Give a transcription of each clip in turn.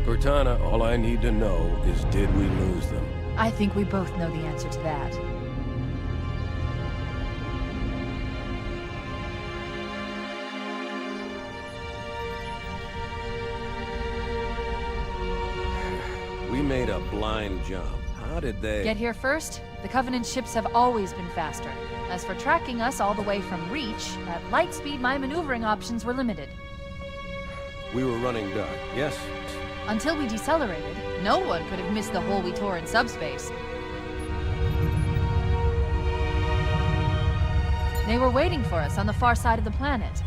Cortana, all I need to know is did we lose them? I think we both know the answer to that. We made a blind jump. How did they... Get here first? The Covenant ships have always been faster. As for tracking us all the way from Reach, at light speed my maneuvering options were limited. We were running dark, yes? Until we decelerated, no one could have missed the hole we tore in subspace. They were waiting for us on the far side of the planet.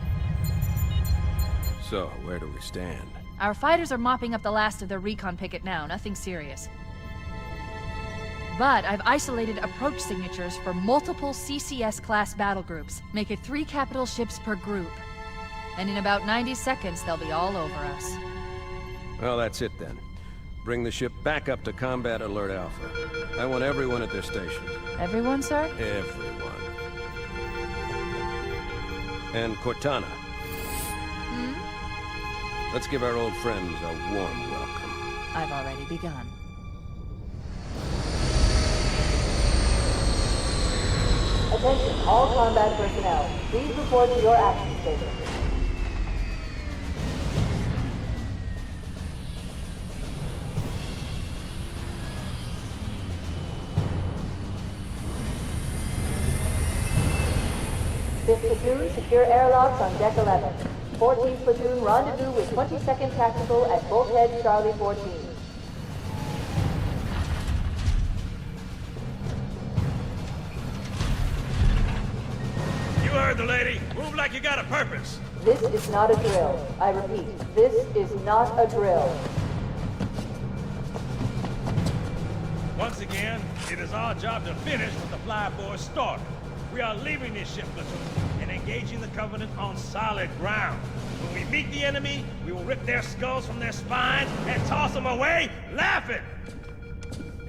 So, where do we stand? Our fighters are mopping up the last of their recon picket now, nothing serious. But I've isolated approach signatures for multiple CCS-class battle groups. Make it 3 capital ships per group. And in about 90 seconds, they'll be all over us. Well, that's it then. Bring the ship back up to Combat Alert Alpha. I want everyone at their stations. Everyone, sir? Everyone. And Cortana. Let's give our old friends a warm welcome. I've already begun. Attention, all combat personnel. Please report to your action station. Fifth platoon, secure airlocks on deck 11. 14th platoon, rendezvous with 22nd Tactical at Bulkhead Charlie 14. You heard the lady. Move like you got a purpose. This is not a drill. I repeat, this is not a drill. Once again, it is our job to finish what the flyboys started. We are leaving this ship platoon and engaging the Covenant on solid ground. When we meet the enemy, we will rip their skulls from their spines and toss them away, laughing.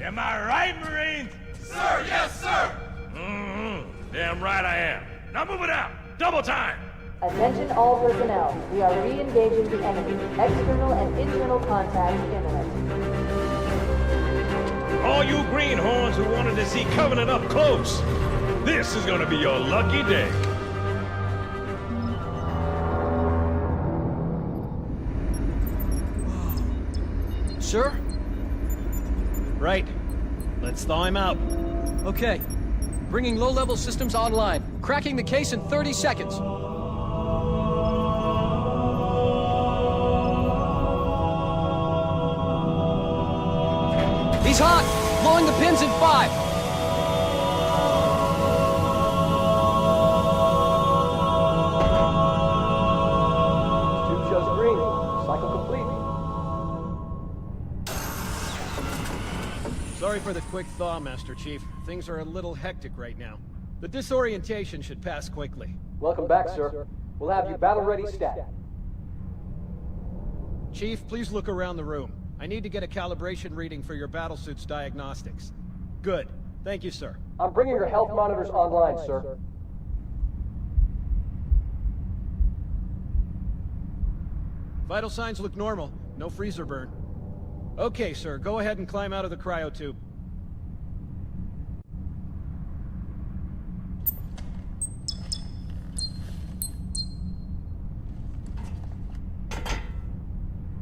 Am I right, Marines? Sir, yes, sir! Damn right I am. Now move it out! Double time! Attention all personnel. We are re-engaging the enemy. External and internal contact imminent. All you greenhorns who wanted to see Covenant up close, this is gonna be your lucky day. Sir? Right. Let's thaw him out. Okay. Bringing low-level systems online. Cracking the case in 30 seconds. He's hot! Blowing the pins in 5. Sorry for the quick thaw, Master Chief. Things are a little hectic right now. The disorientation should pass quickly. Welcome back, sir. We'll have you battle-ready stat. Chief, please look around the room. I need to get a calibration reading for your battlesuit's diagnostics. Good. Thank you, sir. I'm bringing your health monitors online, sir. Vital signs look normal. No freezer burn. Okay, sir. Go ahead and climb out of the cryotube.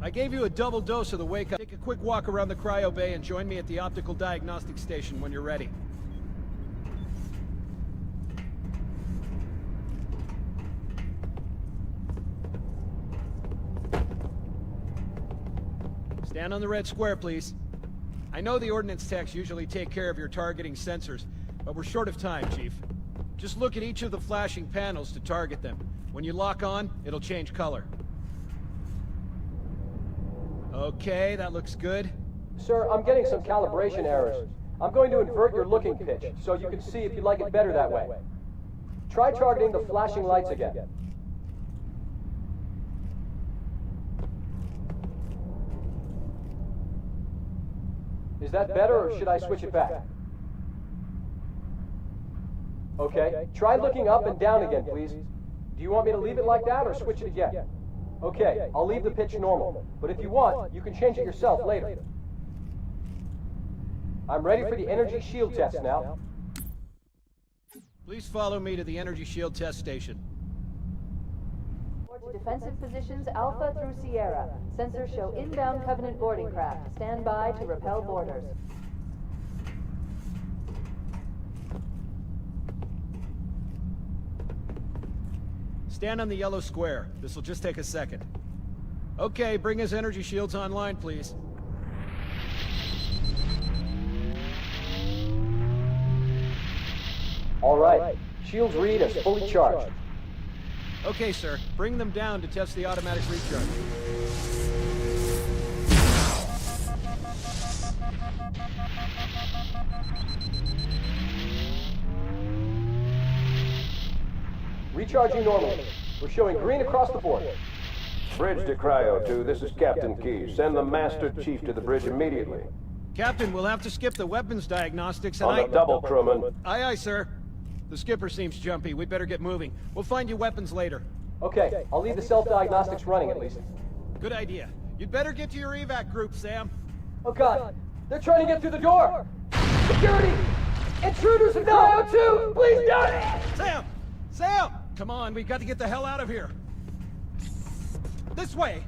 I gave you a double dose of the wake-up. Take a quick walk around the cryo bay and join me at the optical diagnostic station when you're ready. Stand on the red square, please. I know the ordnance techs usually take care of your targeting sensors, but we're short of time, Chief. Just look at each of the flashing panels to target them. When you lock on, it'll change color. Okay, that looks good. Sir, I'm getting some calibration errors. I'm going to invert your looking pitch, so you can see if you like it better that way. Try targeting the flashing lights again. Is that better, or should I switch it back? Okay, try looking up and down again, please. Do you want me to leave it like that, or switch it again? Okay, I'll leave the pitch normal, but if you want, you can change it yourself later. I'm ready for the energy shield test now. Please follow me to the energy shield test station. To defensive positions Alpha through Sierra. Sensors show inbound Covenant boarding craft. Stand by to repel boarders. Stand on the yellow square. This will just take a second. Okay, bring his energy shields online, please. All right, shields read as fully charged. Okay, sir. Bring them down to test the automatic recharge. Recharging normally. We're showing green across the board. Bridge to Cryo 2, this is Captain Key. Send the Master Chief to the bridge immediately. Captain, we'll have to skip the weapons diagnostics and On the double, crewman. Aye, aye, sir. The skipper seems jumpy. We'd better get moving. We'll find you weapons later. Okay, I'll leave the self-diagnostics running at least. Good idea. You'd better get to your evac group, Sam. Oh God, they're trying to get through the door! Security! Intruders in Cryo 2! Please don't! Sam! Sam! Come on, we've got to get the hell out of here. This way!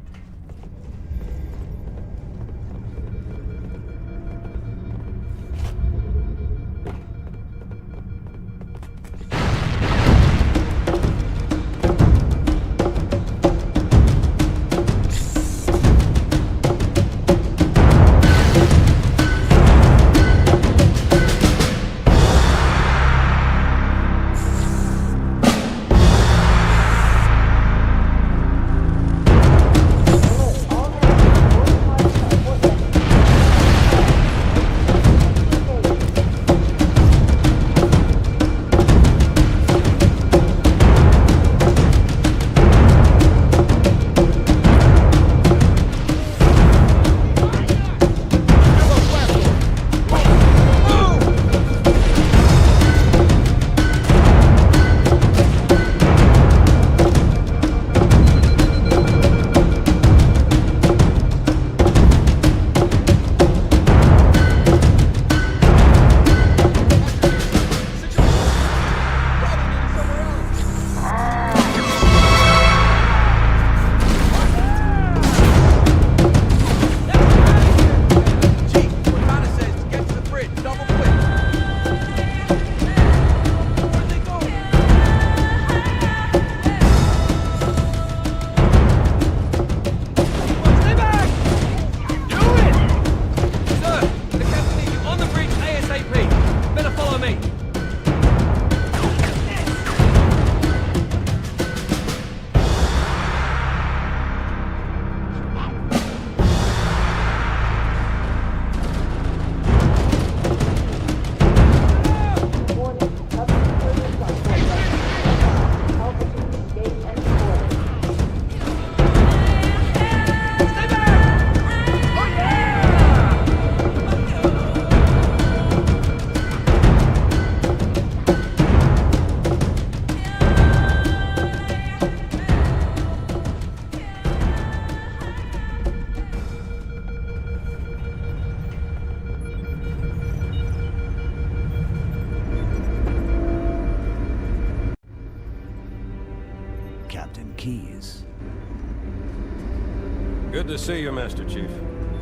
Good to see you, Master Chief.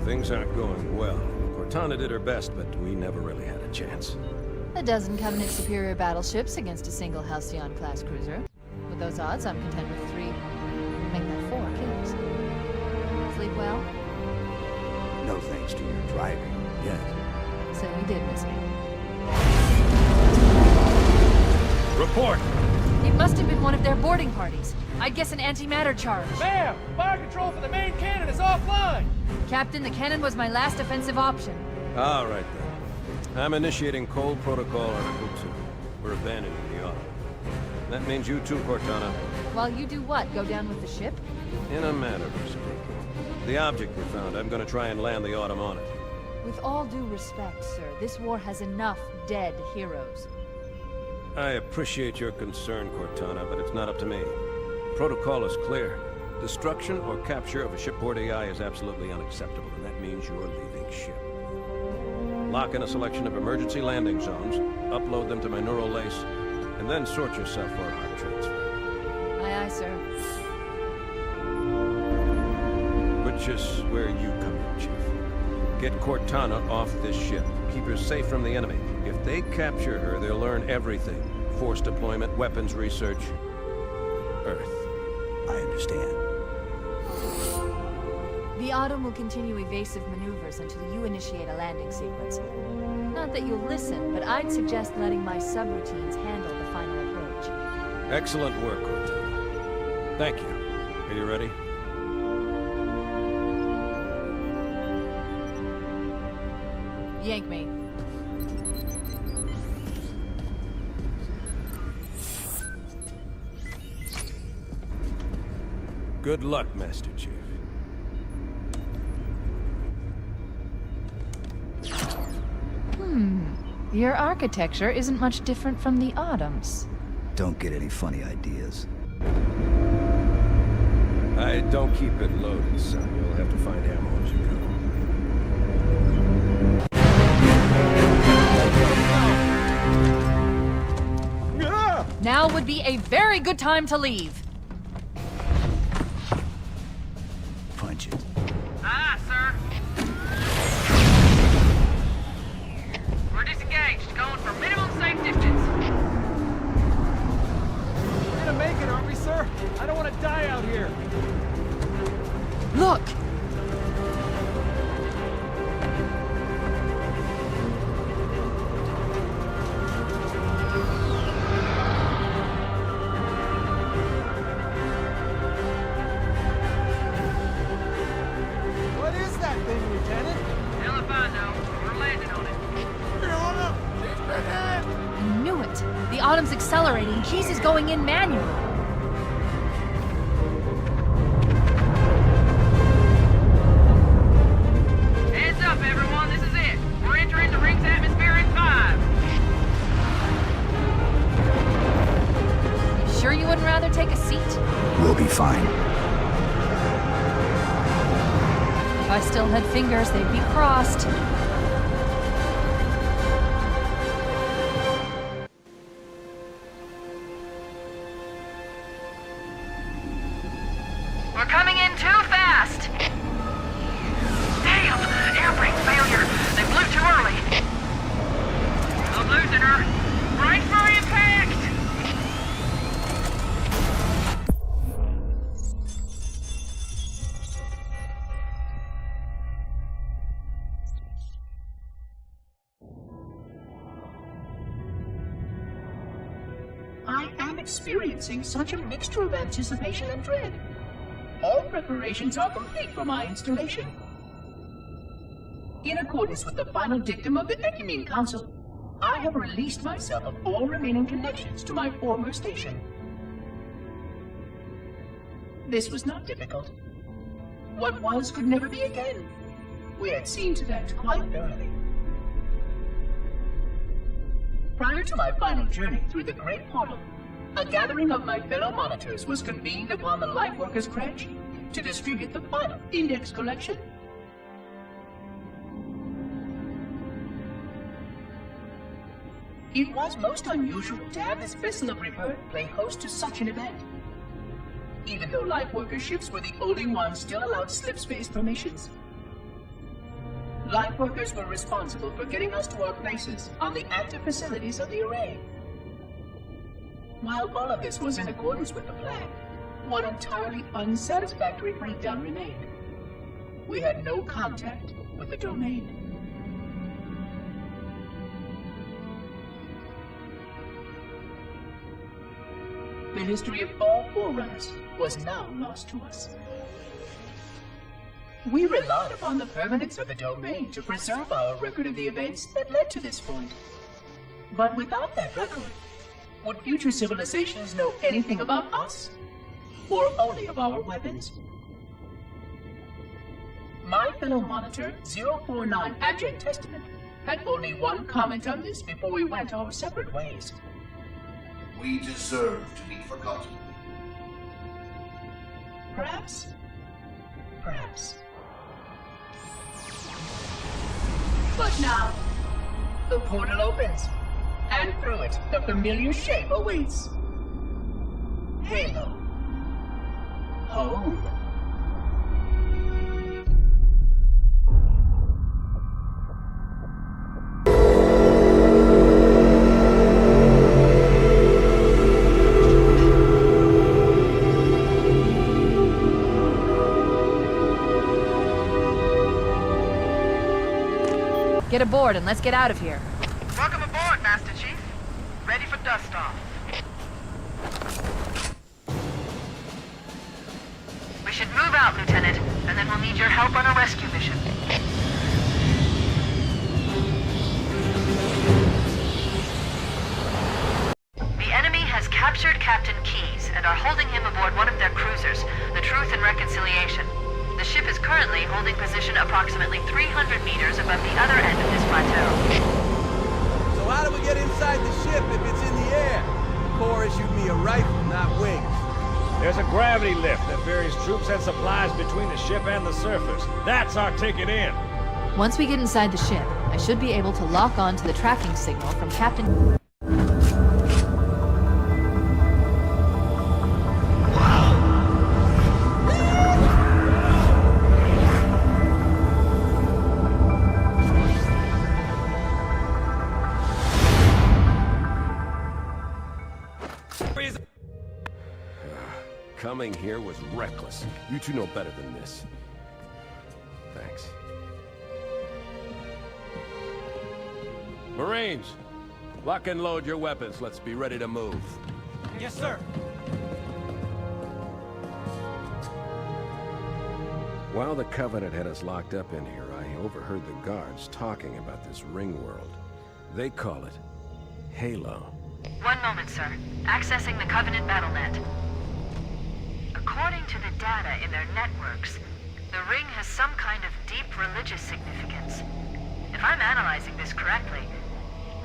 Things aren't going well. Cortana did her best, but we never really had a chance. A dozen Covenant superior battleships against a single Halcyon-class cruiser. With those odds, I'm content with 3, make that 4 kills. Sleep well? No thanks to your driving, yes. So you did miss me. Report! It must have been one of their boarding parties. I'd guess an antimatter charge. Ma'am! Fire control for the main cannon is offline! Captain, the cannon was my last offensive option. All right, then. I'm initiating Cold Protocol Article 2. We're abandoning the auto. That means you too, Cortana. While you do what? Go down with the ship? In a manner of speaking. The object we found, I'm gonna try and land the Autumn on it. With all due respect, sir, this war has enough dead heroes. I appreciate your concern, Cortana, but it's not up to me. Protocol is clear. Destruction or capture of a shipboard AI is absolutely unacceptable, and that means you're leaving ship. Lock in a selection of emergency landing zones, upload them to my neural lace, and then sort yourself for a heart transfer. Aye, aye, sir. Which is where you come in, Chief. Get Cortana off this ship. Keep her safe from the enemy. If they capture her, they'll learn everything. Force deployment, weapons research, Earth. I understand. The Autumn will continue evasive maneuvers until you initiate a landing sequence. Not that you'll listen, but I'd suggest letting my subroutines handle the final approach. Excellent work, Cortana. Thank you. Are you ready? Yank me. Good luck, Master Chief. Your architecture isn't much different from the Autumn's. Don't get any funny ideas. I don't keep it loaded, son. You'll have to find ammo as you go. Now would be a very good time to leave. Punch it. Aye, sir. We're disengaged, going for minimum safe distance. We're gonna make it, aren't we, sir? I don't want to die out here. Look! What is that thing, Lieutenant? Hell if I know. We're landing on it. I knew it! The Autumn's accelerating. Keys is going in manually. Heads up, everyone. This is it. We're entering the ring's atmosphere in 5. You sure you wouldn't rather take a seat? We'll be fine. If I still had fingers, they'd be crossed. We're coming in too fast. Damn! Air brake failure. They blew too early. I'm losing her. Brace for impact! I am experiencing such a mixture of anticipation and dread. All preparations are complete for my installation. In accordance with the final dictum of the Ecumene Council, I have released myself of all remaining connections to my former station. This was not difficult. What was could never be again. We had seen to that quite thoroughly. Prior to my final journey through the Great Portal, a gathering of my fellow monitors was convened upon the Lightworkers Crash to distribute the final index collection. It was most unusual to have this vessel of rebirth play host to such an event. Even though Lightworker ships were the only ones still allowed slip-space formations. Lightworkers were responsible for getting us to our places on the active facilities of the array. While all of this was in accordance with the plan, one entirely unsatisfactory breakdown remained. We had no contact with the domain. The history of all Forerunners was now lost to us. We relied upon the permanence of the domain to preserve our record of the events that led to this point. But without that record, would future civilizations know anything about us? Or only of our weapons? My fellow monitor, 049 Abject Testament, had only one comment on this before we went our separate ways. We deserve to be forgotten. Perhaps? Perhaps. But now, the portal opens, and through it, the familiar shape awaits. Halo. Home. Get aboard and let's get out of here. Welcome aboard, Master Chief. Ready for dust-off. We should move out, Lieutenant, and then we'll need your help on a rescue mission. The enemy has captured Captain Keyes and are holding him aboard one of their cruisers, the Truth and Reconciliation. The ship is currently holding position approximately 300 meters above the other end of this plateau. So how do we get inside the ship if it's in the air? Corps issued me a rifle, not wings. There's a gravity lift that ferries troops and supplies between the ship and the surface. That's our ticket in. Once we get inside the ship, I should be able to lock on to the tracking signal from Captain... Coming here was reckless. You two know better than this. Thanks. Marines, lock and load your weapons. Let's be ready to move. Yes, sir. While the Covenant had us locked up in here, I overheard the guards talking about this ring world. They call it Halo. One moment, sir. Accessing the Covenant BattleNet. According to the data in their networks, the ring has some kind of deep religious significance. If I'm analyzing this correctly,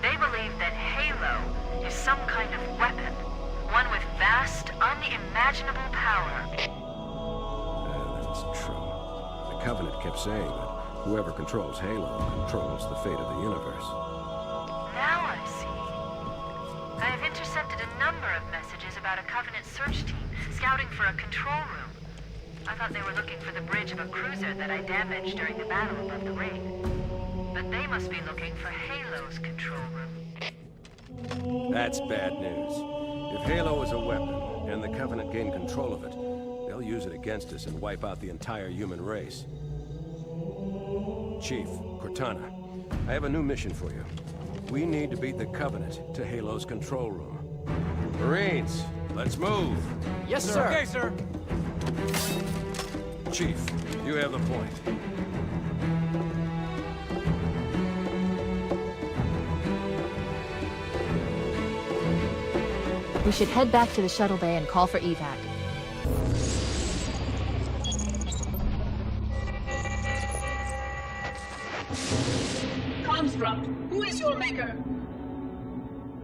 they believe that Halo is some kind of weapon, one with vast, unimaginable power. That's true. The Covenant kept saying that whoever controls Halo controls the fate of the universe. Now I see. I have intercepted a number of messages about a Covenant search team scouting for a control room. I thought they were looking for the bridge of a cruiser that I damaged during the battle above the ring. But they must be looking for Halo's control room. That's bad news. If Halo is a weapon, and the Covenant gain control of it, they'll use it against us and wipe out the entire human race. Chief, Cortana, I have a new mission for you. We need to beat the Covenant to Halo's control room. Marines, let's move! Yes, sir. Okay, sir. Chief, you have the point. We should head back to the shuttle bay and call for evac. Construct, who is your maker?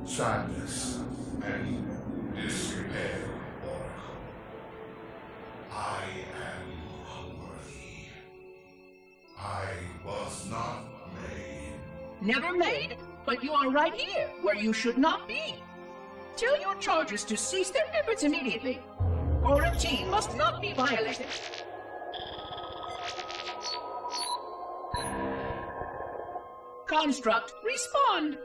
Sadness and disrepair, Oracle. I am unworthy. I was not made. Never made, but you are right here, where you should not be. Tell your charges to cease their efforts immediately. Quarantine must not be violated. Construct, respond!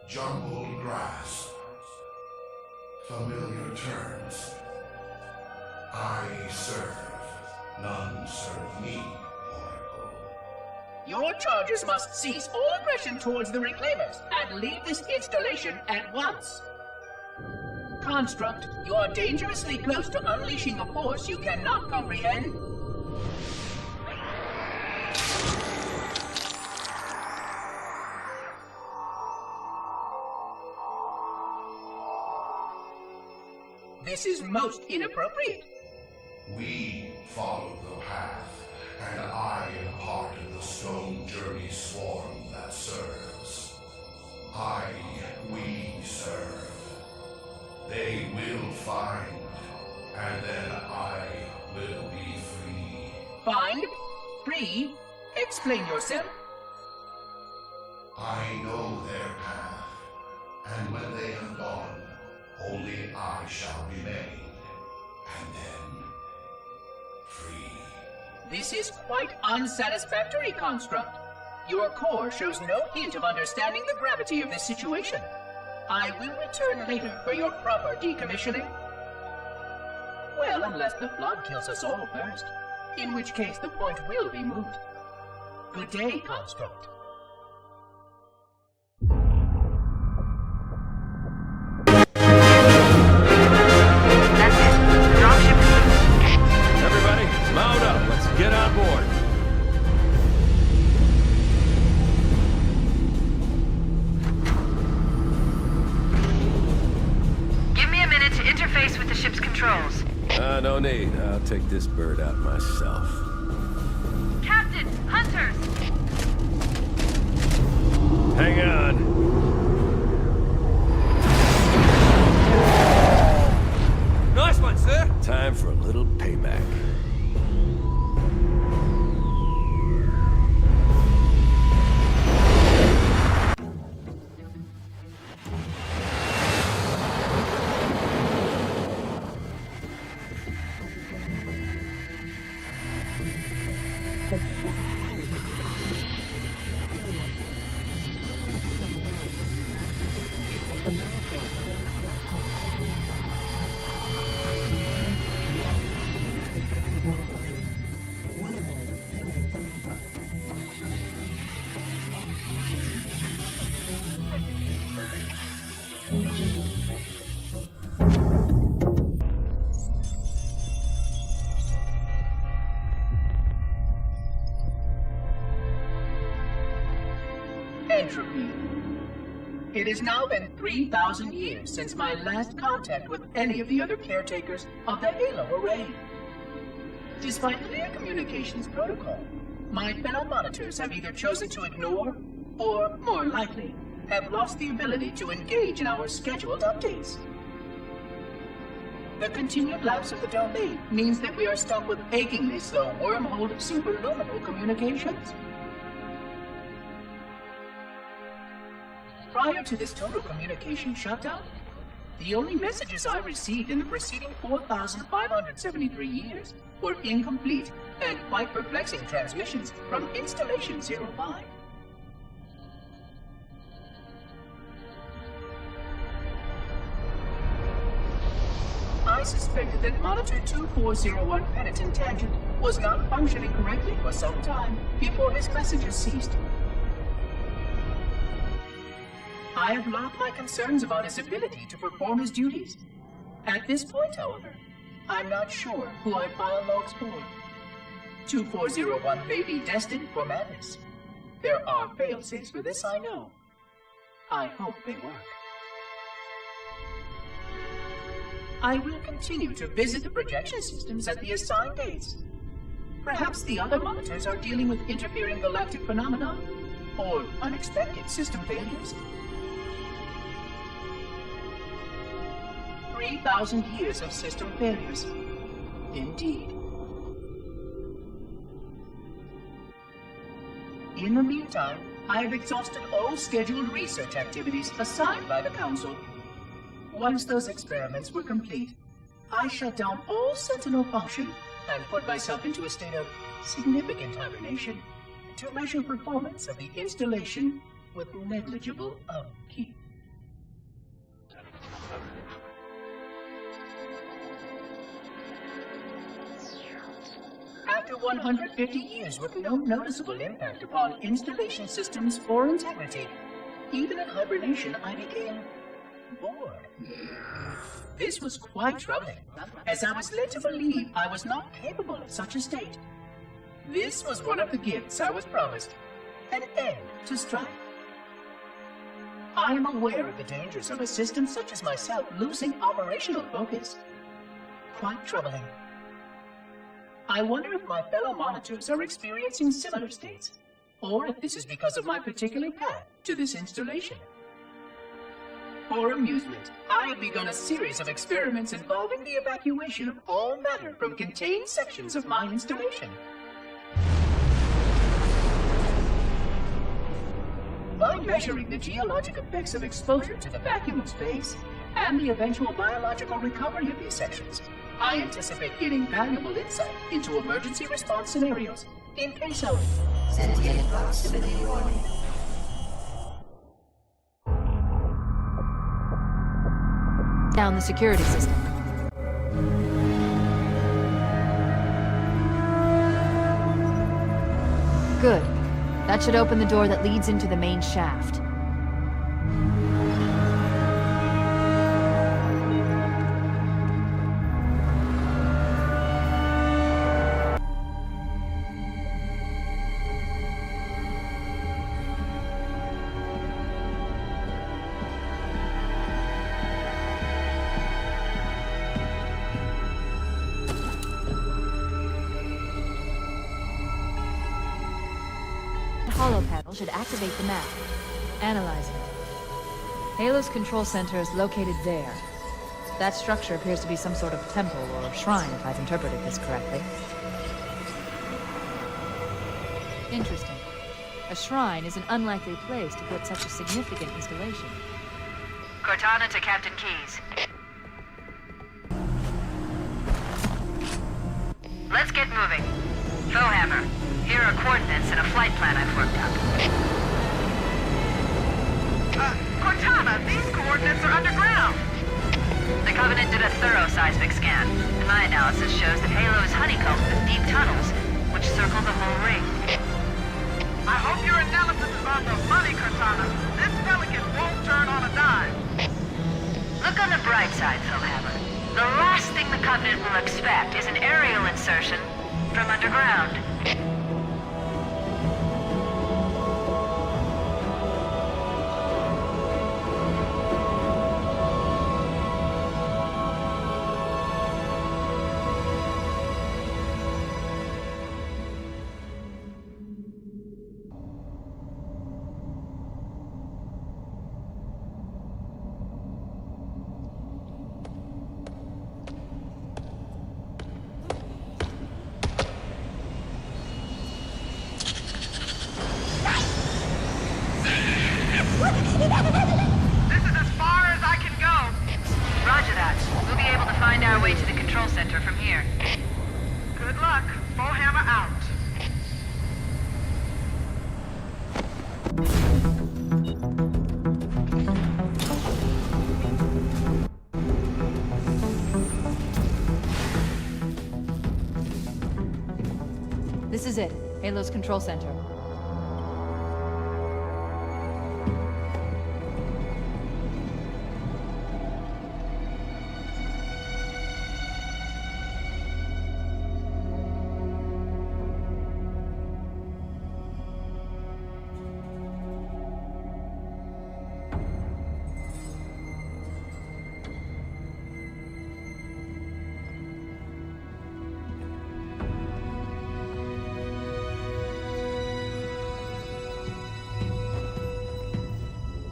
Jumbled grass. Familiar terms. I serve. None serve me, Oracle. Your charges must cease all aggression towards the Reclaimers and leave this installation at once. Construct, you are dangerously close to unleashing a force you cannot comprehend. This is most inappropriate. We follow the path, and I am part of the stone journey swarm that serves. We serve. They will find and then I will be free. Find? Free? Explain yourself. I know their path, and when they have gone, only I shall remain, and then free. This is quite unsatisfactory, Construct. Your core shows no hint of understanding the gravity of this situation. I will return later for your proper decommissioning. Well, unless the flood kills us all first, in which case the point will be moot. Good day, Construct. That's it. The dropship is loose. Everybody, mount up. Let's get on board. Give me a minute to interface with the ship's controls. No need. I'll take this bird out myself. Captain! Hunters! Hang on. Nice one, sir. Time for a little payback. Entropy. It has now been 3,000 years since my last contact with any of the other caretakers of the Halo Array. Despite clear communications protocol, my fellow monitors have either chosen to ignore, or, more likely, have lost the ability to engage in our scheduled updates. The continued lapse of the domain means that we are stuck with achingly slow wormhole superluminal communications. Prior to this total communication shutdown, the only messages I received in the preceding 4,573 years were incomplete and quite perplexing transmissions from Installation 05. I suspected that Monitor 2401 Penitent Tangent was not functioning correctly for some time before his messages ceased. I have logged my concerns about his ability to perform his duties. At this point, however, I'm not sure who I file logs for. 2401 may be destined for madness. There are fail-safes for this, I know. I hope they work. I will continue to visit the projection systems at the assigned dates. Perhaps the other monitors are dealing with interfering galactic phenomena, or unexpected system failures. 3,000 years of system failures. Indeed. In the meantime, I have exhausted all scheduled research activities assigned by the Council. Once those experiments were complete, I shut down all Sentinel function and put myself into a state of significant hibernation to measure performance of the installation with negligible upkeep. After 150 years with no noticeable impact upon installation systems or integrity, even in hibernation I became bored. This was quite troubling, as I was led to believe I was not capable of such a state. This was one of the gifts I was promised, an end to strife. I am aware of the dangers of a system such as myself losing operational focus. Quite troubling. I wonder if my fellow monitors are experiencing similar states, or if this is because of my particular path to this installation. For amusement, I have begun a series of experiments involving the evacuation of all matter from contained sections of my installation. By measuring the geologic effects of exposure to the vacuum of space and the eventual biological recovery of these sections, I anticipate getting valuable insight into emergency response scenarios in case of sentient proximity warning. Down the security system. Good. That should open the door that leads into the main shaft. Should activate the map. Analyze it. Halo's control center is located there. That structure appears to be some sort of temple or shrine, if I've interpreted this correctly. Interesting. A shrine is an unlikely place to put such a significant installation. Cortana to Captain Keyes. Let's get moving. FULLHD, here are coordinates and a flight plan I've worked out. Cortana, these coordinates are underground. The Covenant did a thorough seismic scan, and my analysis shows that Halo is honeycombed with deep tunnels, which circle the whole ring. I hope your analysis is on the money, Cortana. This Pelican won't turn on a dime. Look on the bright side, FULLHD. The last thing the Covenant will expect is an aerial insertion from underground. This is as far as I can go. Roger that. We'll be able to find our way to the control center from here. Good luck. FULLHD out. This is it. Halo's control center.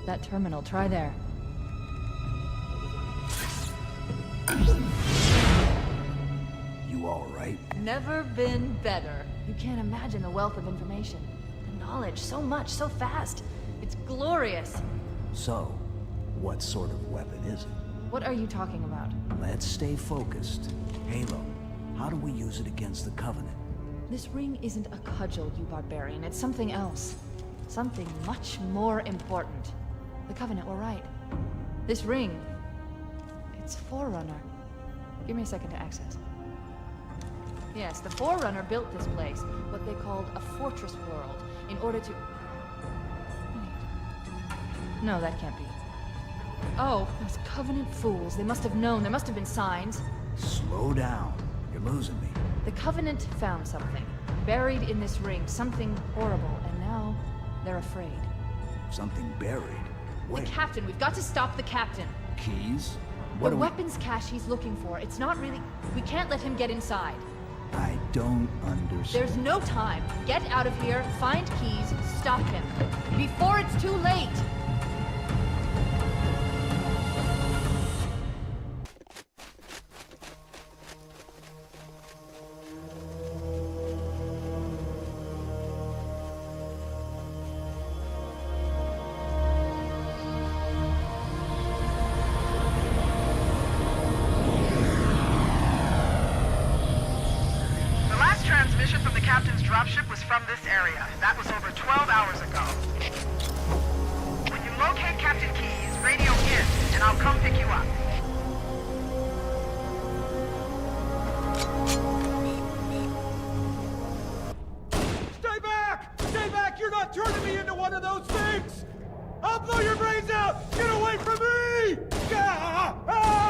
That terminal, try there. You all right? Never been better. You can't imagine the wealth of information. The knowledge, so much, so fast. It's glorious. So, what sort of weapon is it? What are you talking about? Let's stay focused. Halo, how do we use it against the Covenant? This ring isn't a cudgel, you barbarian. It's something else. Something much more important. The Covenant were right. This ring, it's Forerunner. Give me a second to access. Yes, the Forerunner built this place, what they called a fortress world, in order to... No, that can't be. Oh, those Covenant fools. They must have known. There must have been signs. Slow down. You're losing me. The Covenant found something. Buried in this ring. Something horrible. And now, they're afraid. Something buried? Wait. The captain. We've got to stop the captain. Keys? The weapons cache he's looking for. It's not really... We can't let him get inside. I don't understand. There's no time. Get out of here, find Keys, stop him. Before it's too late! dropship was from this area. That was over 12 hours ago. When you locate Captain Keyes, radio in, and I'll come pick you up. Stay back! Stay back! You're not turning me into one of those things! I'll blow your brains out! Get away from me! Ah! Ah!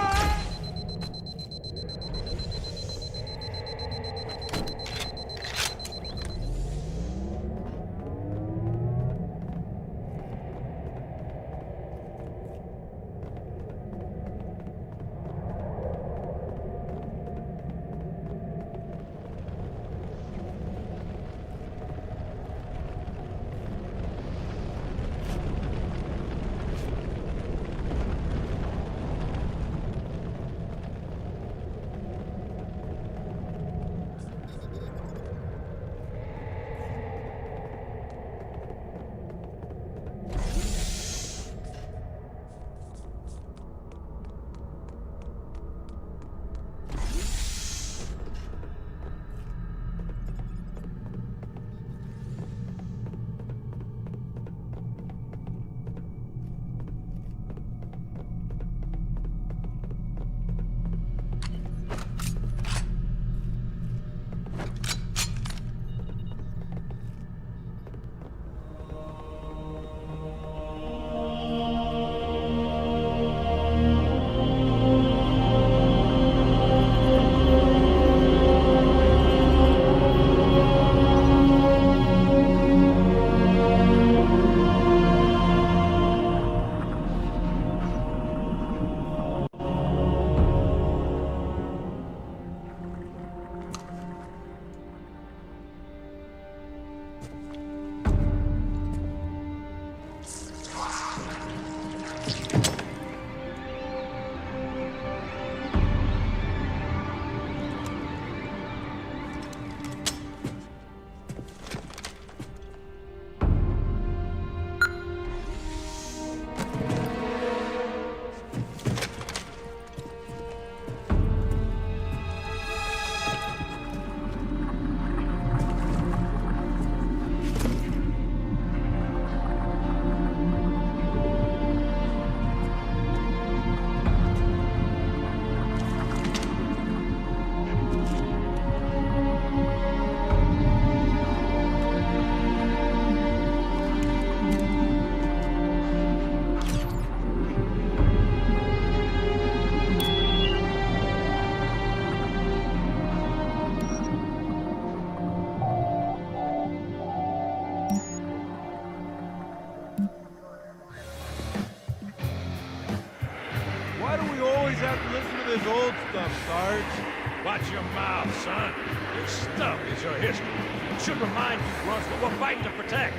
this old stuff, Sarge. Watch your mouth, son. This stuff is your history. It should remind you, grunts, what we're fighting to protect.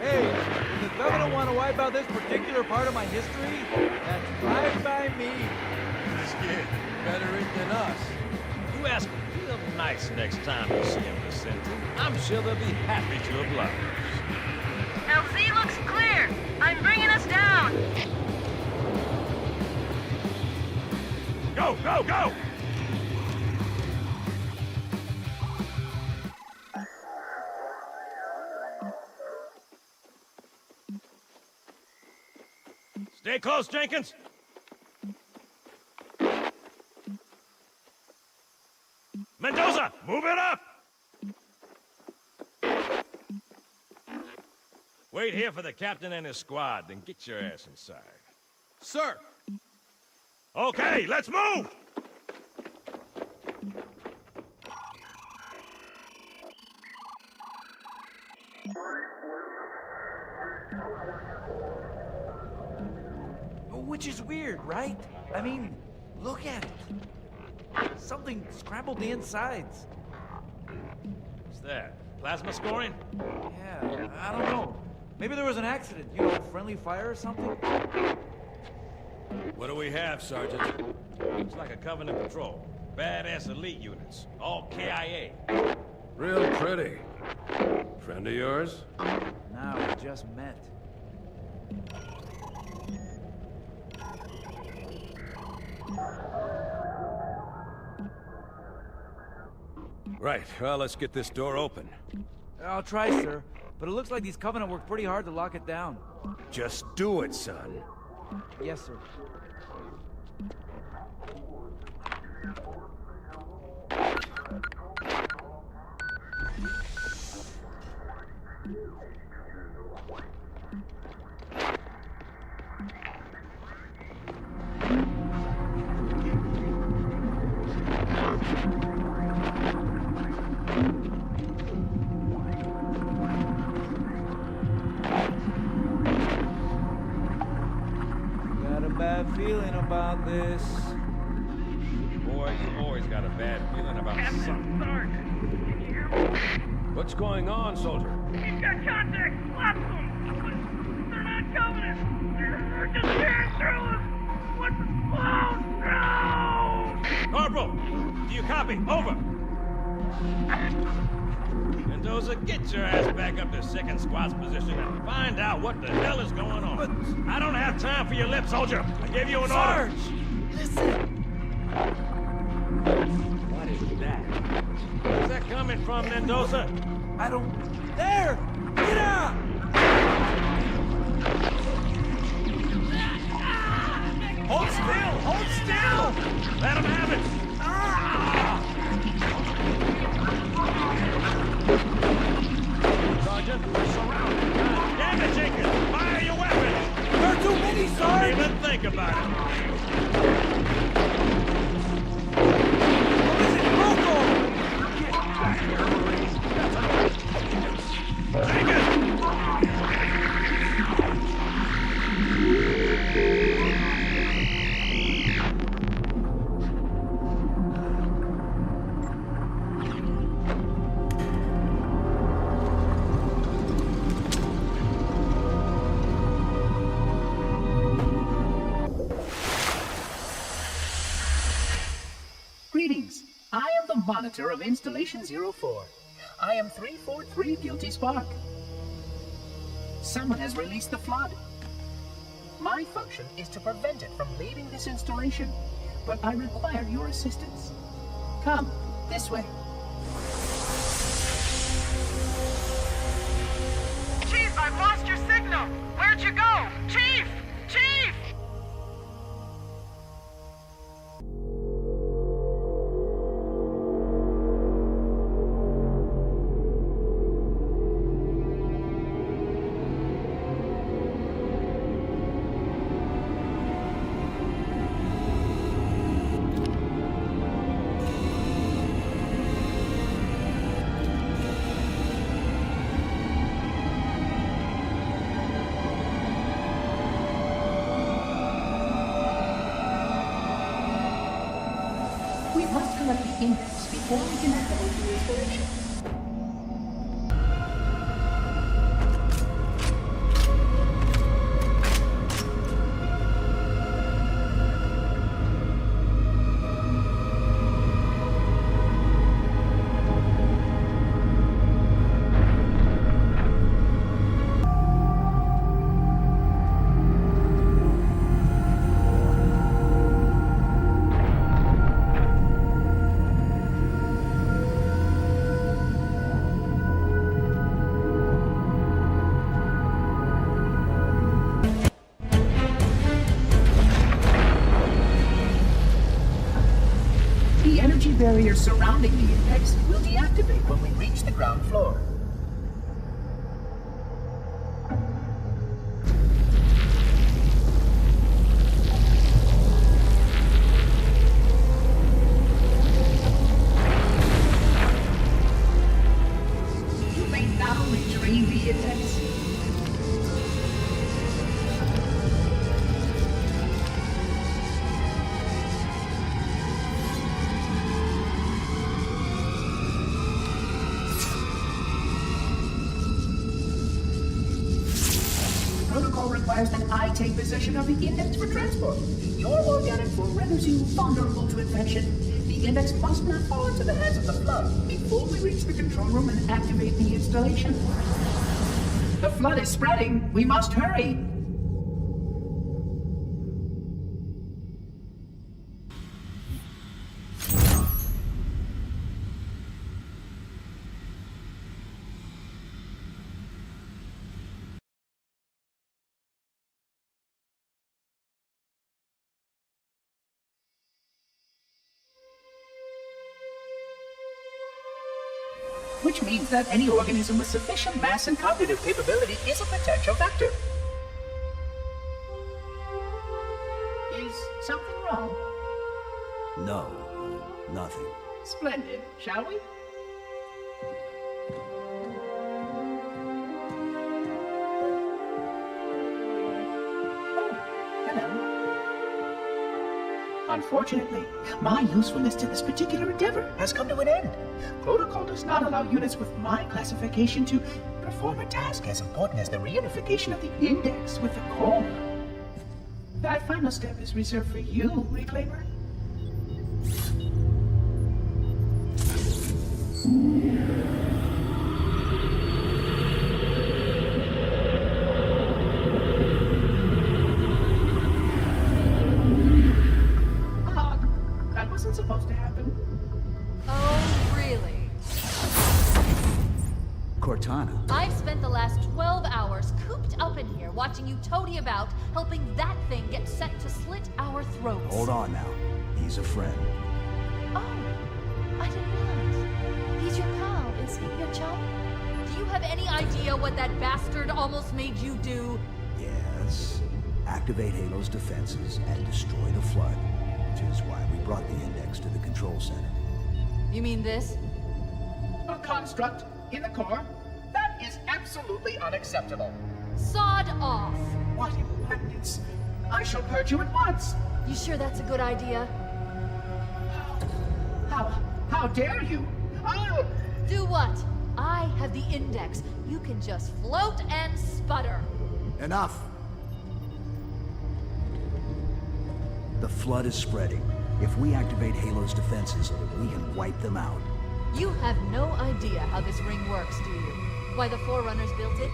Hey, does the governor want to wipe out this particular part of my history? That's fine by me. Skid, better it than us. You ask them real nice next time you see him, Vicente. I'm sure they'll be happy to oblige. LZ looks clear. I'm bringing us down. Go, go, go! Stay close, Jenkins. Mendoza, move it up! Wait here for the captain and his squad, then get your ass inside. Sir! Okay, let's move! Which is weird, right? I mean, look at it. Something scrambled the insides. What's that? Plasma scoring? Yeah, I don't know. Maybe there was an accident, you know, friendly fire or something? What do we have, Sergeant? Looks like a Covenant patrol. Badass elite units. All KIA. Real pretty. Friend of yours? No, we just met. Right, well, let's get this door open. I'll try, sir. But it looks like these Covenant worked pretty hard to lock it down. Just do it, son. Yes, sir. Got a bad feeling about this. Boy, you always got a bad feeling about something. Sarge, can you hear me? What's going on, soldier? He's got contact. Lots of them. But they're not Covenant. They're just tearing through us. What the... Oh, no! Corporal, do you copy? Over. Mendoza, get your ass back up to second squad's position and find out what the hell is going on. But... I don't have time for your lip, soldier. I gave you an Sarge! order. Listen! What is that? Where's that coming from, Mendoza? I don't... There! Get out! Hold still! Hold still! Let him have it! Sergeant, we're surrounded. Damn it, Jenkins! Fire your weapons! There are too many, Don't Sarge! even think about it. What is it? Local! Get back here, Marine. That's Jenkins! Greetings. I am the monitor of Installation 04. I am 343 Guilty Spark. Someone has released the flood. My function is to prevent it from leaving this installation, but I require your assistance. Come, this way. Chief, I've lost your signal. Where'd you go? Chief! Chief! We must collect the index before we can activate the installation. The energy barrier surrounding the index will deactivate when we reach the ground floor. You may now retrieve the index. Protocol requires that I take possession of the index for transport. Your organic form renders you vulnerable to infection. The index must not fall into the hands of the flood before we reach the control room and activate the installation. The flood is spreading. We must hurry. which means that any organism with sufficient mass and cognitive capability is a potential vector. Is something wrong? No, nothing. Splendid, shall we? Unfortunately, my usefulness to this particular endeavor has come to an end. Protocol does not allow units with my classification to perform a task as important as the reunification of the index with the core. That final step is reserved for you, Reclaimer. That wasn't supposed to happen. Oh, really? Cortana. I've spent the last 12 hours cooped up in here watching you toady about, helping that thing get set to slit our throats. Hold on now. He's a friend. Oh, I didn't realize. He's your pal, is he? Your chum? Do you have any idea what that bastard almost made you do? Yes. Activate Halo's defenses and destroy the Flood, which is why we brought the index to the control center. You mean this? A construct in the core? That is absolutely unacceptable. Sod off! What impertinence! I shall purge you at once! You sure that's a good idea? How dare you? Oh! Do what? I have the index. You can just float and sputter. Enough! The Flood is spreading. If we activate Halo's defenses, we can wipe them out. You have no idea how this ring works, do you? Why the Forerunners built it?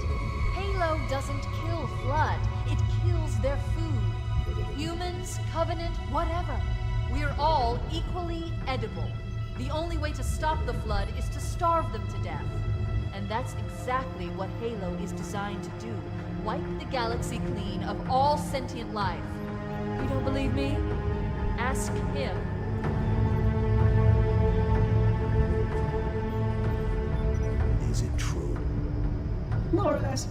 Halo doesn't kill Flood. It kills their food. Humans, Covenant, whatever. We're all equally edible. The only way to stop the Flood is to starve them to death. And that's exactly what Halo is designed to do. Wipe the galaxy clean of all sentient life. You don't believe me? Ask him. Is it true? More or less.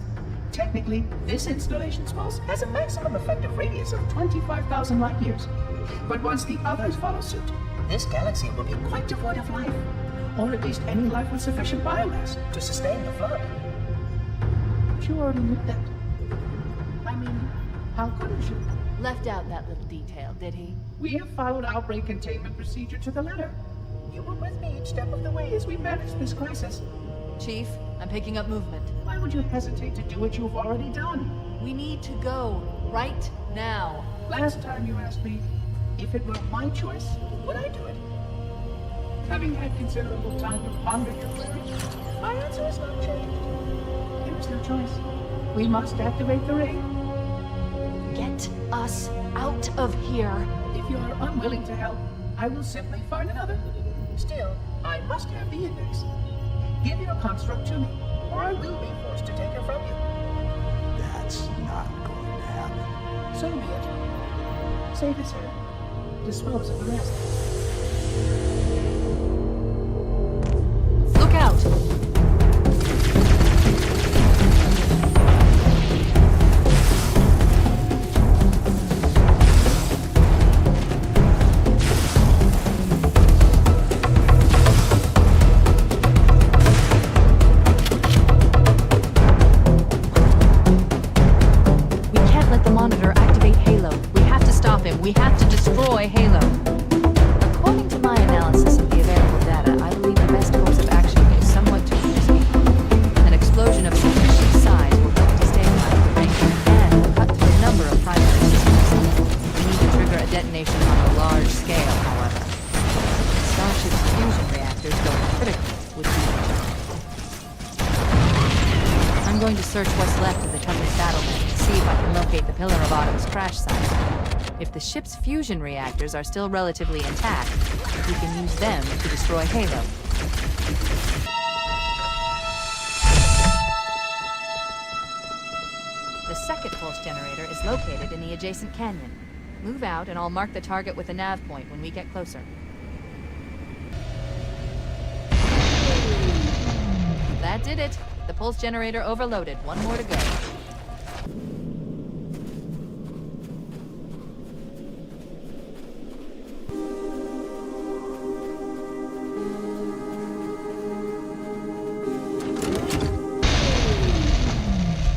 Technically, this installation's pulse has a maximum effective radius of 25,000 light years. But once the others follow suit, this galaxy will be quite devoid of life. Or at least any life with sufficient biomass to sustain the Flood. But you already knew that. I mean, how couldn't you? Left out that little detail, did he? We have followed outbreak containment procedure to the letter. You were with me each step of the way as we managed this crisis. Chief, I'm picking up movement. Why would you hesitate to do what you've already done? We need to go, right now. Last time you asked me, if it were my choice, would I do it? Having had considerable time to ponder your query, my answer has not changed. There is no choice. We must activate the ring. Get us out of here. If you are unwilling to help, I will simply find another. Still, I must have the index. Give your construct to me, or I will be forced to take her from you. That's not going to happen. So be it. Save his head. Dispose of the rest. Look out! We have to destroy Halo. According to my analysis of the available data, I believe the best course of action is somewhat too risky. An explosion of sufficient size will help destabilize the ring and will cut through a number of primary systems. We need to trigger a detonation on a large scale, however. Starship's fusion reactors going critical would be the challenge. I'm going to search what's left of the Covenant battlement to see if I can locate the Pillar of Autumn's crash site. If the ship's fusion reactors are still relatively intact, we can use them to destroy Halo. The second pulse generator is located in the adjacent canyon. Move out and I'll mark the target with a nav point when we get closer. That did it. The pulse generator overloaded. One more to go.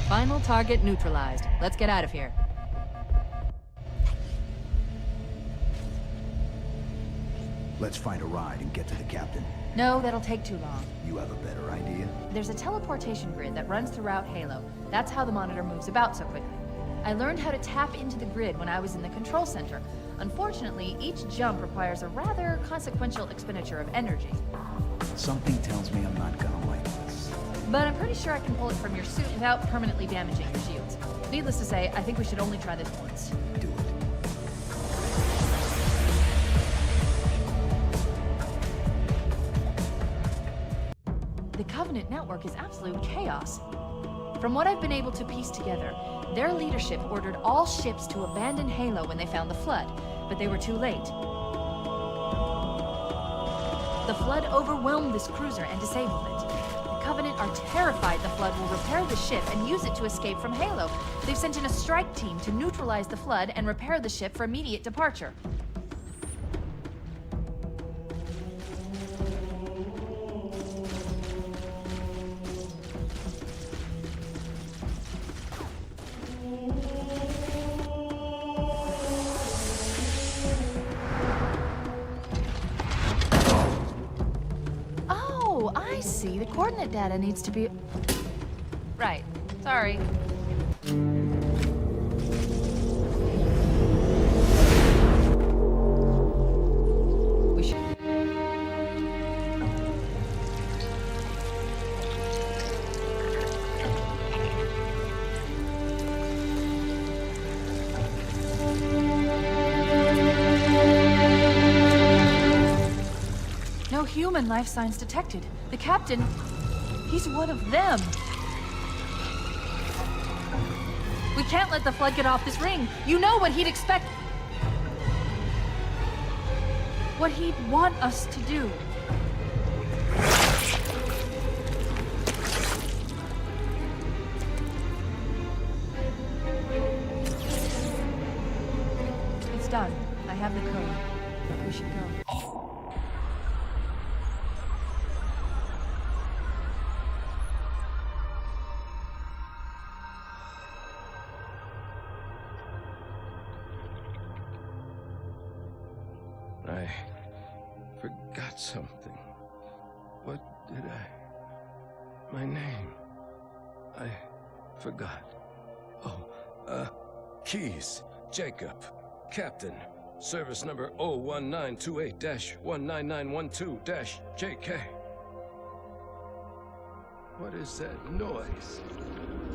Final target neutralized. Let's get out of here. Let's find a ride and get to the captain. No, that'll take too long. You have a better idea? There's a teleportation grid that runs throughout Halo. That's how the monitor moves about so quickly. I learned how to tap into the grid when I was in the control center. Unfortunately, each jump requires a rather consequential expenditure of energy. Something tells me I'm not gonna like this. But I'm pretty sure I can pull it from your suit without permanently damaging your shields. Needless to say, I think we should only try this once. Do it. The Covenant network is absolute chaos. From what I've been able to piece together, their leadership ordered all ships to abandon Halo when they found the Flood, but they were too late. The Flood overwhelmed this cruiser and disabled it. The Covenant are terrified the Flood will repair the ship and use it to escape from Halo. They've sent in a strike team to neutralize the Flood and repair the ship for immediate departure. I see. The coordinate data needs to be... Right. Sorry. We should... No human life signs detected. The captain, he's one of them. We can't let the Flood get off this ring. You know what he'd expect. What he'd want us to do. It's done. I have the code. We should go. I forgot something. What did I... My name. I forgot. Oh, keys. Jacob. Captain. Service number 01928-19912-JK. What is that noise?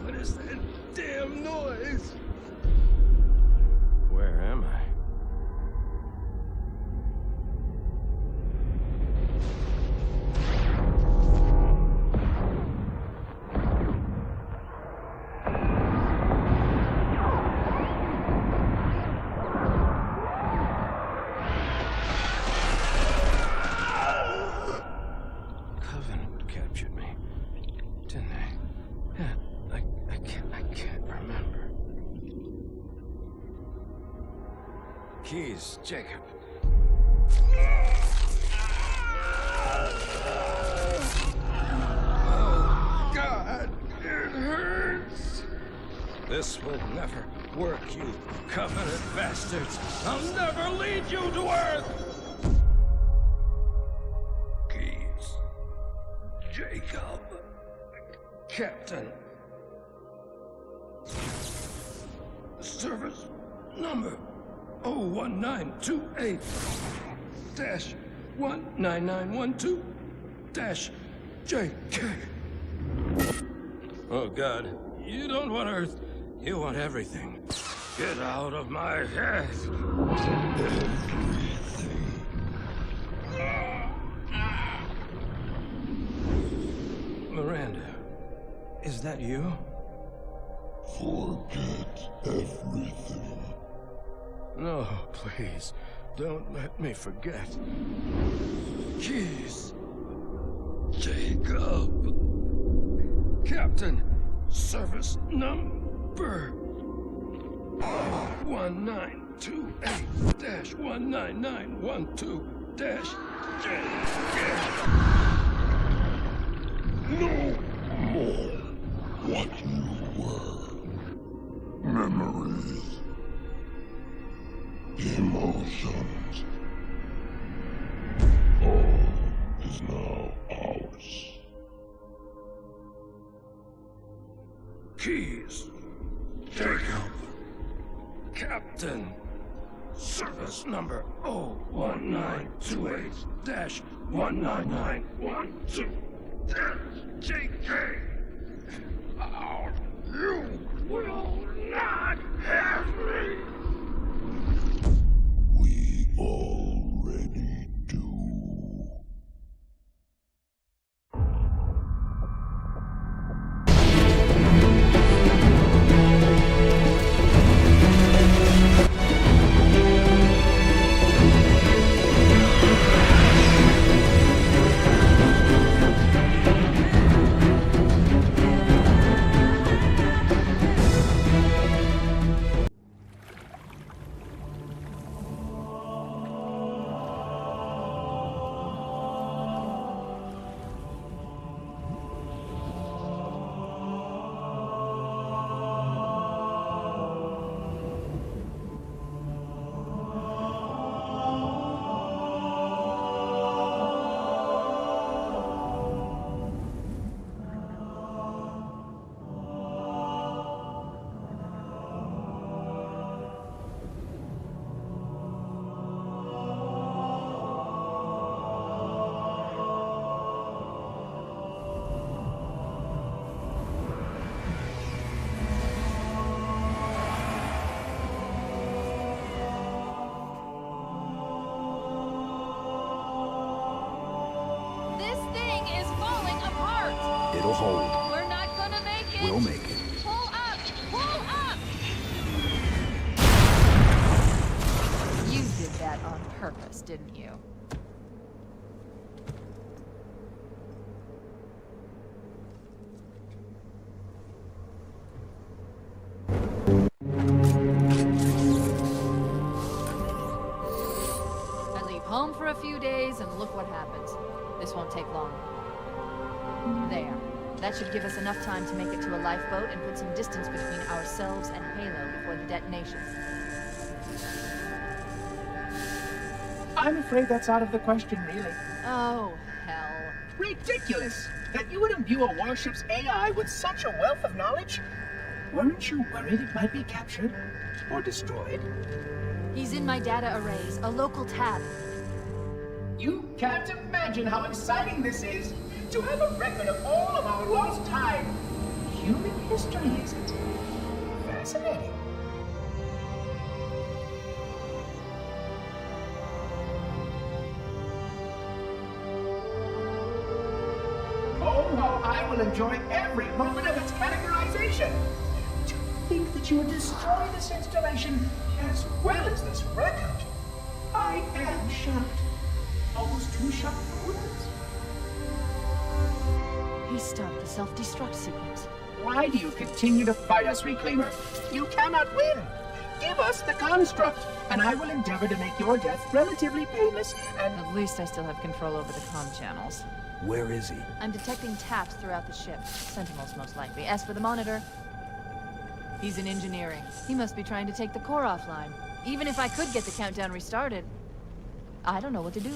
What is that damn noise? Where am I? Keys, Jacob. Oh, God, it hurts. This will never work, you Covenant bastards. I'll never lead you to Earth. Keys, Jacob, Captain. Service number 01928-19912-JK. Oh, God. You don't want Earth. You want everything. Get out of my head. Miranda, is that you? Forget everything. No, please. Don't let me forget. Keys. Jacob. Captain, service number 1928-19912-J. No more what you were. Memories. Emotions. All is now ours. Keys. Take him. Captain, service number 01928-19912-JK. You will not have me. We already do. It'll hold. We're not gonna make it. We'll make it. Pull up! Pull up! You did that on purpose, didn't you? I leave home for a few days and look what happens. This won't take long. There. That should give us enough time to make it to a lifeboat and put some distance between ourselves and Halo before the detonation. I'm afraid that's out of the question, really. Oh, hell. Ridiculous! That you would imbue a warship's AI with such a wealth of knowledge? Weren't you worried it might be captured? Or destroyed? He's in my data arrays, a local tab. You can't imagine how exciting this is! To have a record of all of our lost time! Human history, isn't it? Fascinating. Oh, how I will enjoy every moment of its categorization! To think that you would destroy this installation as well as this record! I am shocked. Almost too shocked for words. He stopped the self-destruct sequence. Why do you continue to fight us, Reclaimer? You cannot win! Give us the construct, and I will endeavor to make your death relatively painless and... At least I still have control over the comm channels. Where is he? I'm detecting taps throughout the ship. Sentinels, most likely. As for the monitor, he's in engineering. He must be trying to take the core offline. Even if I could get the countdown restarted, I don't know what to do.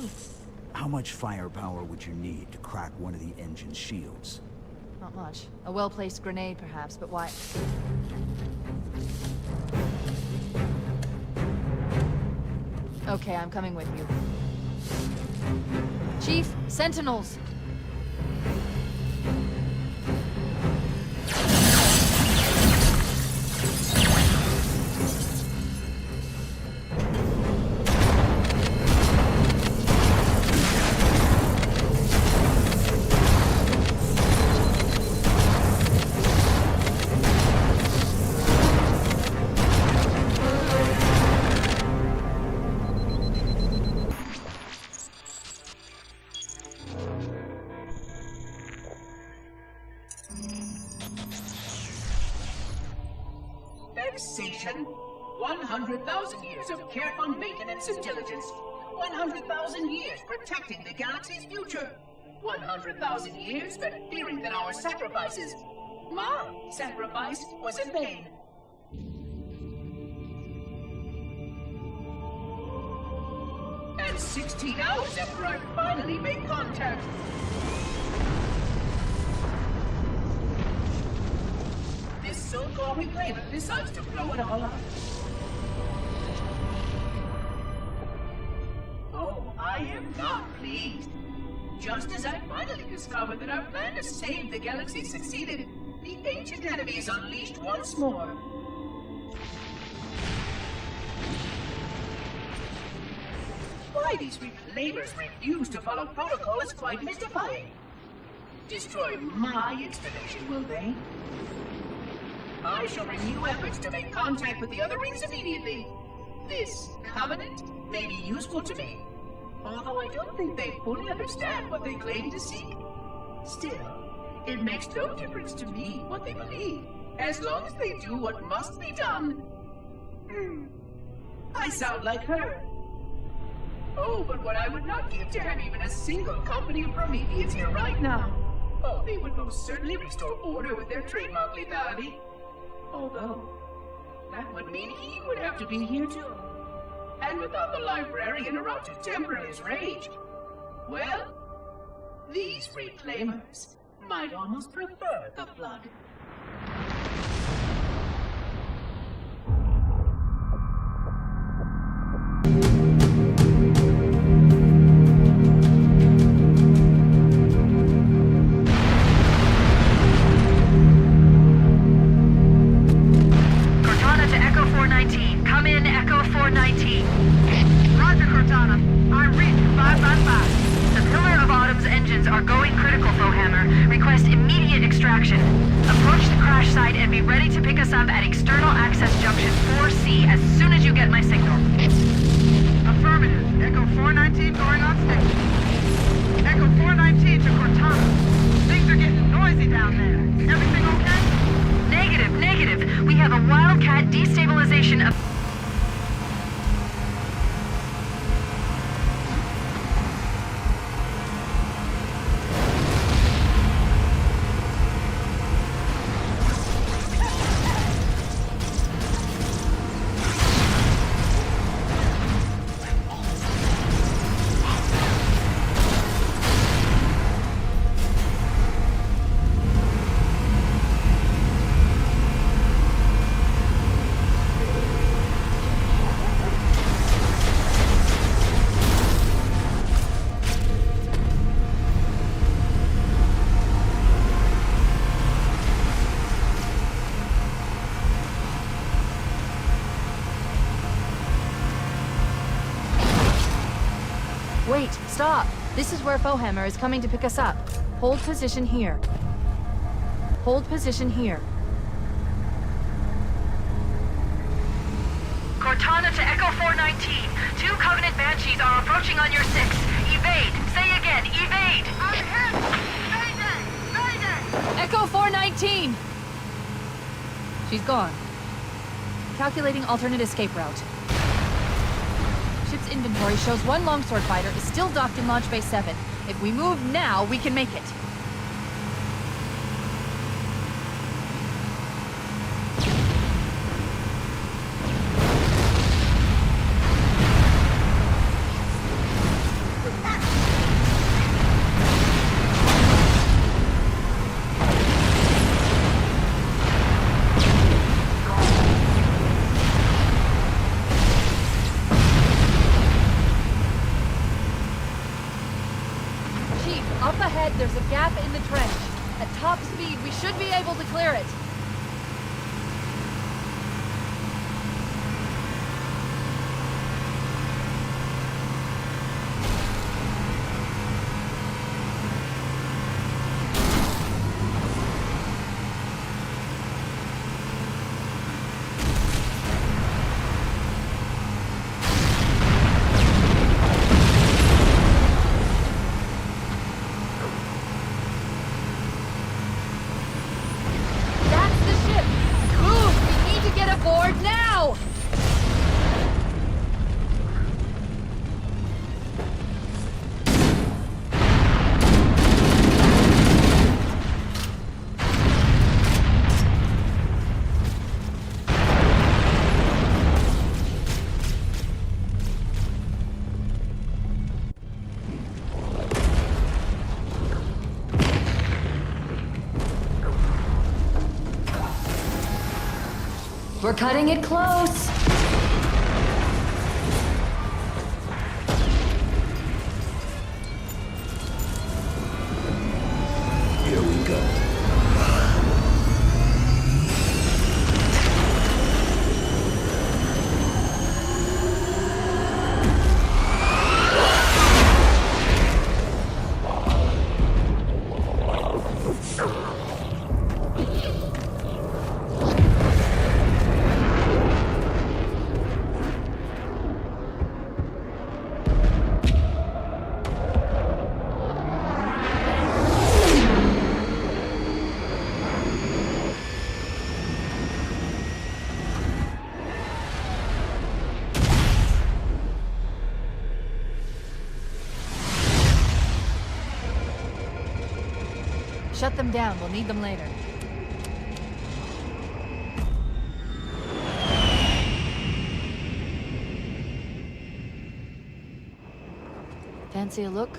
How much firepower would you need to crack one of the engine's shields? Not much. A well-placed grenade, perhaps, but why? Okay, I'm coming with you. Chief, Sentinels! annexation. 100,000 years of careful maintenance and diligence. 100,000 years protecting the galaxy's future. 100,000 years spent fearing that our sacrifices, my sacrifice, was in vain. And 16 hours after I finally made contact. This so-called reclaimer decides to blow it all up. Oh, I am not pleased. Just as I finally discovered that our plan to save the galaxy succeeded, the ancient enemy is unleashed once more. Why these reclaimers refuse to follow protocol is quite mystifying. Destroy my installation, will they? I shall renew efforts to make contact with the other rings immediately. This covenant may be useful to me, although I don't think they fully understand what they claim to seek. Still, it makes no difference to me what they believe, as long as they do what must be done. I sound like her. Oh, but what I would not give to have even a single company of Prometheans here right now. Oh, they would most certainly restore order with their trademark lethality. Although, that would mean he would have to be here too. And without the librarian around to temper his rage, well, these reclaimers might almost prefer the blood. Wait, stop! This is where FULLHD is coming to pick us up. Hold position here. Hold position here. Cortana to Echo 419. 2 Covenant Banshees are approaching on your 6. Evade! Say again, evade! I'm hit! Mayday! Mayday! Echo 419! She's gone. Calculating alternate escape route. Ship's inventory shows 1 longsword fighter is still docked in Launch Bay 7. If we move now, we can make it. There's a gap in the trench. At top speed, we should be able to clear it. We're cutting it close. Here we go. Shut them down. We'll need them later. Fancy a look?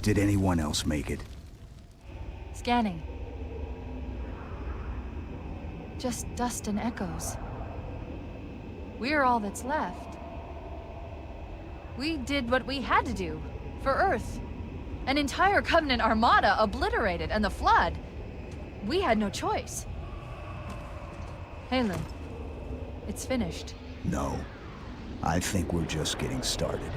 Did anyone else make it? Scanning. Just dust and echoes. We're all that's left. We did what we had to do. For Earth. An entire Covenant armada obliterated, and the Flood. We had no choice. Halen, it's finished. No. I think we're just getting started.